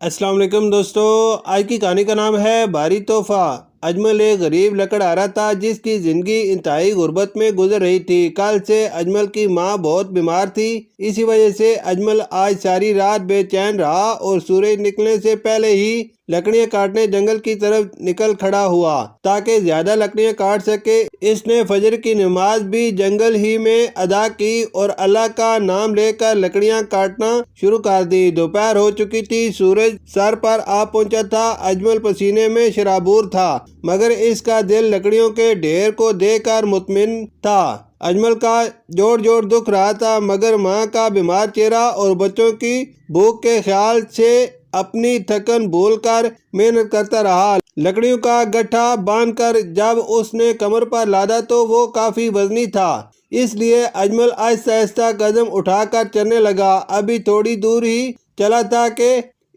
السلام علیکم دوستو، آج کی کہانی کا نام ہے بھاری تحفہ۔ اجمل ایک غریب لکڑہارا تھا جس کی زندگی انتہائی غربت میں گزر رہی تھی۔ کل سے اجمل کی ماں بہت بیمار تھی، اسی وجہ سے اجمل آج ساری رات بے چین رہا اور سورج نکلنے سے پہلے ہی لکڑیاں کاٹنے جنگل کی طرف نکل کھڑا ہوا تاکہ زیادہ لکڑیاں کاٹ سکے۔ اس نے فجر کی نماز بھی جنگل ہی میں ادا کی اور اللہ کا نام لے کر لکڑیاں کاٹنا شروع کر دی۔ دوپہر ہو چکی تھی، سورج سر پر آ پہنچا تھا۔ اجمل پسینے میں شرابور تھا مگر اس کا دل لکڑیوں کے ڈھیر کو دیکھ کر مطمئن تھا۔ اجمل کا جوڑ جوڑ دکھ رہا تھا مگر ماں کا بیمار چہرہ اور بچوں کی بھوک کے خیال سے اپنی تھکن بھول کر محنت کرتا رہا۔ لکڑیوں کا گٹھا باندھ کر جب اس نے کمر پر لادا تو وہ کافی وزنی تھا، اس لیے اجمل آہستہ آہستہ قدم اٹھا کر چلنے لگا۔ ابھی تھوڑی دور ہی چلا تھا کہ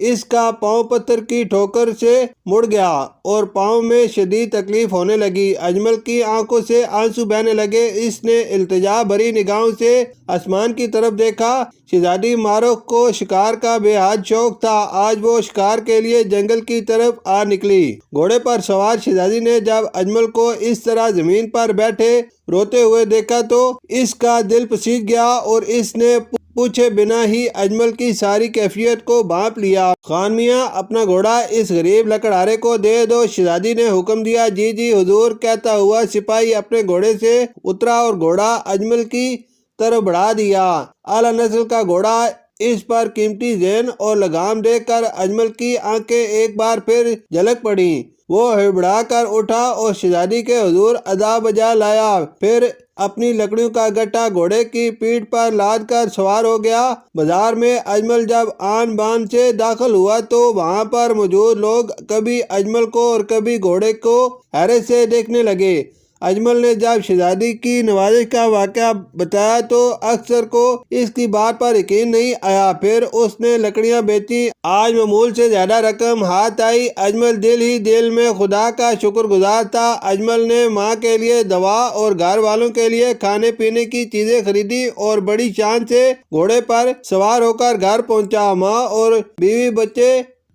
اس کا پاؤں پتھر کی ٹھوکر سے مڑ گیا اور پاؤں میں شدید تکلیف ہونے لگی۔ اجمل کی آنکھوں سے آنسو بہنے لگے۔ اس نے التجا بھری نگاہوں سے آسمان کی طرف دیکھا۔ شہزادی ماروخ کو شکار کا بے حد شوق تھا۔ آج وہ شکار کے لیے جنگل کی طرف آ نکلی۔ گھوڑے پر سوار شہزادی نے جب اجمل کو اس طرح زمین پر بیٹھے روتے ہوئے دیکھا تو اس کا دل پسیج گیا اور اس نے پوچھے بنا ہی اجمل کی ساری کیفیت کو بھانپ لیا۔ خان میاں، اپنا گھوڑا اس غریب لکڑہارے کو دے دو، شہزادی نے حکم دیا۔ جی جی حضور، کہتا ہوا سپاہی اپنے گھوڑے سے اترا اور گھوڑا اجمل کی طرف بڑھا دیا۔ اعلیٰ نسل کا گھوڑا، اس پر قیمتی زین اور لگام دیکھ کر اجمل کی آنکھیں ایک بار پھر جھلک پڑیں۔ وہ ہڑبڑا کر اٹھا اور شہزادی کے حضور ادا بجا لایا، پھر اپنی لکڑیوں کا گٹھا گھوڑے کی پیٹھ پر لاد کر سوار ہو گیا۔ بازار میں اجمل جب آن بان سے داخل ہوا تو وہاں پر موجود لوگ کبھی اجمل کو اور کبھی گھوڑے کو حیرت سے دیکھنے لگے۔ اجمل نے جب شہزادی کی نوازش کا واقعہ بتایا تو اکثر کو اس کی بات پر یقین نہیں آیا۔ پھر اس نے لکڑیاں بیچی، آج معمول سے زیادہ رقم ہاتھ آئی۔ اجمل دل ہی دل میں خدا کا شکر گزار تھا۔ اجمل نے ماں کے لیے دوا اور گھر والوں کے لیے کھانے پینے کی چیزیں خریدی اور بڑی شان سے گھوڑے پر سوار ہو کر گھر پہنچا۔ ماں اور بیوی بچے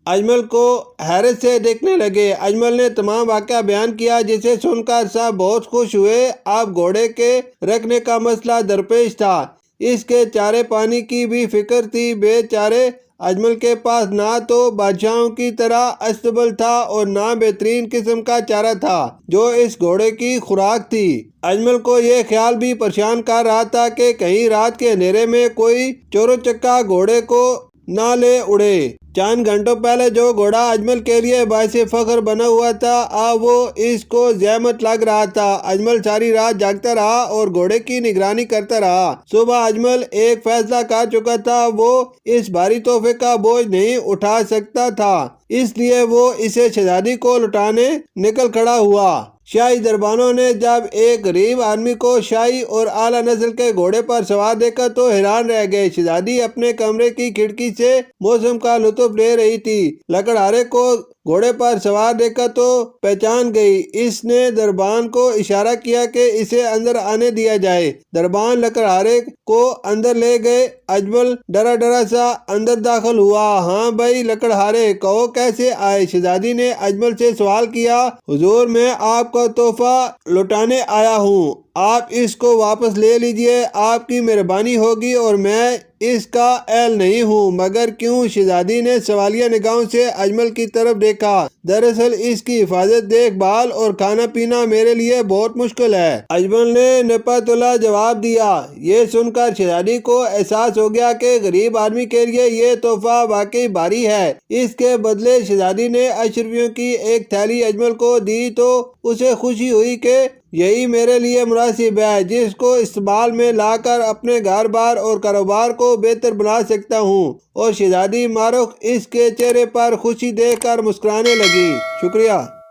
اجمل کو حیرت سے دیکھنے لگے۔ اجمل نے تمام واقعہ بیان کیا جسے سن کر سب بہت خوش ہوئے۔ اب گھوڑے کے رکھنے کا مسئلہ درپیش تھا، اس کے چارے پانی کی بھی فکر تھی۔ بے چارے اجمل کے پاس نہ تو بادشاہوں کی طرح استبل تھا اور نہ بہترین قسم کا چارہ تھا جو اس گھوڑے کی خوراک تھی۔ اجمل کو یہ خیال بھی پریشان کر رہا تھا کہ کہیں رات کے اندھیرے میں کوئی چور و چکا گھوڑے کو نہ لے اڑے۔ چند گھنٹوں پہلے جو گھوڑا اجمل کے لیے باعث فخر بنا ہوا تھا، اب وہ اس کو زحمت لگ رہا تھا۔ اجمل ساری رات جاگتا رہا اور گھوڑے کی نگرانی کرتا رہا۔ صبح اجمل ایک فیصلہ کر چکا تھا، وہ اس بھاری تحفے کا بوجھ نہیں اٹھا سکتا تھا، اس لیے وہ اسے شہزادی کو لوٹانے نکل کھڑا ہوا۔ شاہی دربانوں نے جب ایک غریب آدمی کو شاہی اور اعلیٰ نسل کے گھوڑے پر سوار دیکھا تو حیران رہ گئے۔ شہزادی اپنے کمرے کی کھڑکی سے موسم کا لطف لے رہی تھی۔ لکڑہارے کو گھوڑے پر سوار دیکھا تو پہچان گئی۔ اس نے دربان کو اشارہ کیا کہ اسے اندر آنے دیا جائے۔ دربان لکڑہارے کو اندر لے گئے۔ اجمل ڈرا ڈرا سا اندر داخل ہوا۔ ہاں بھائی لکڑہارے، کہو کیسے آئے؟ شہزادی نے اجمل سے سوال کیا۔ حضور، میں آپ کا تحفہ لوٹانے آیا ہوں، آپ اس کو واپس لے لیجئے، آپ کی مہربانی ہوگی، اور میں اس کا اہل نہیں ہوں۔ مگر کیوں؟ شہزادی نے سوالیہ نگاہوں سے اجمل کی طرف دیکھا۔ دراصل اس کی حفاظت، دیکھ بھال اور کھانا پینا میرے لیے بہت مشکل ہے، اجمل نے نپا تلا جواب دیا۔ یہ سن کر شہزادی کو احساس ہو گیا کہ غریب آدمی کے لیے یہ تحفہ واقعی بھاری ہے۔ اس کے بدلے شہزادی نے اشرفیوں کی ایک تھیلی اجمل کو دی تو اسے خوشی ہوئی کہ یہی میرے لیے مناسب ہے، جس کو استعمال میں لا کر اپنے گھر بار اور کاروبار کو بہتر بنا سکتا ہوں۔ اور شہزادی ماروخ اس کے چہرے پر خوشی دیکھ کر مسکرانے لگی۔ شکریہ۔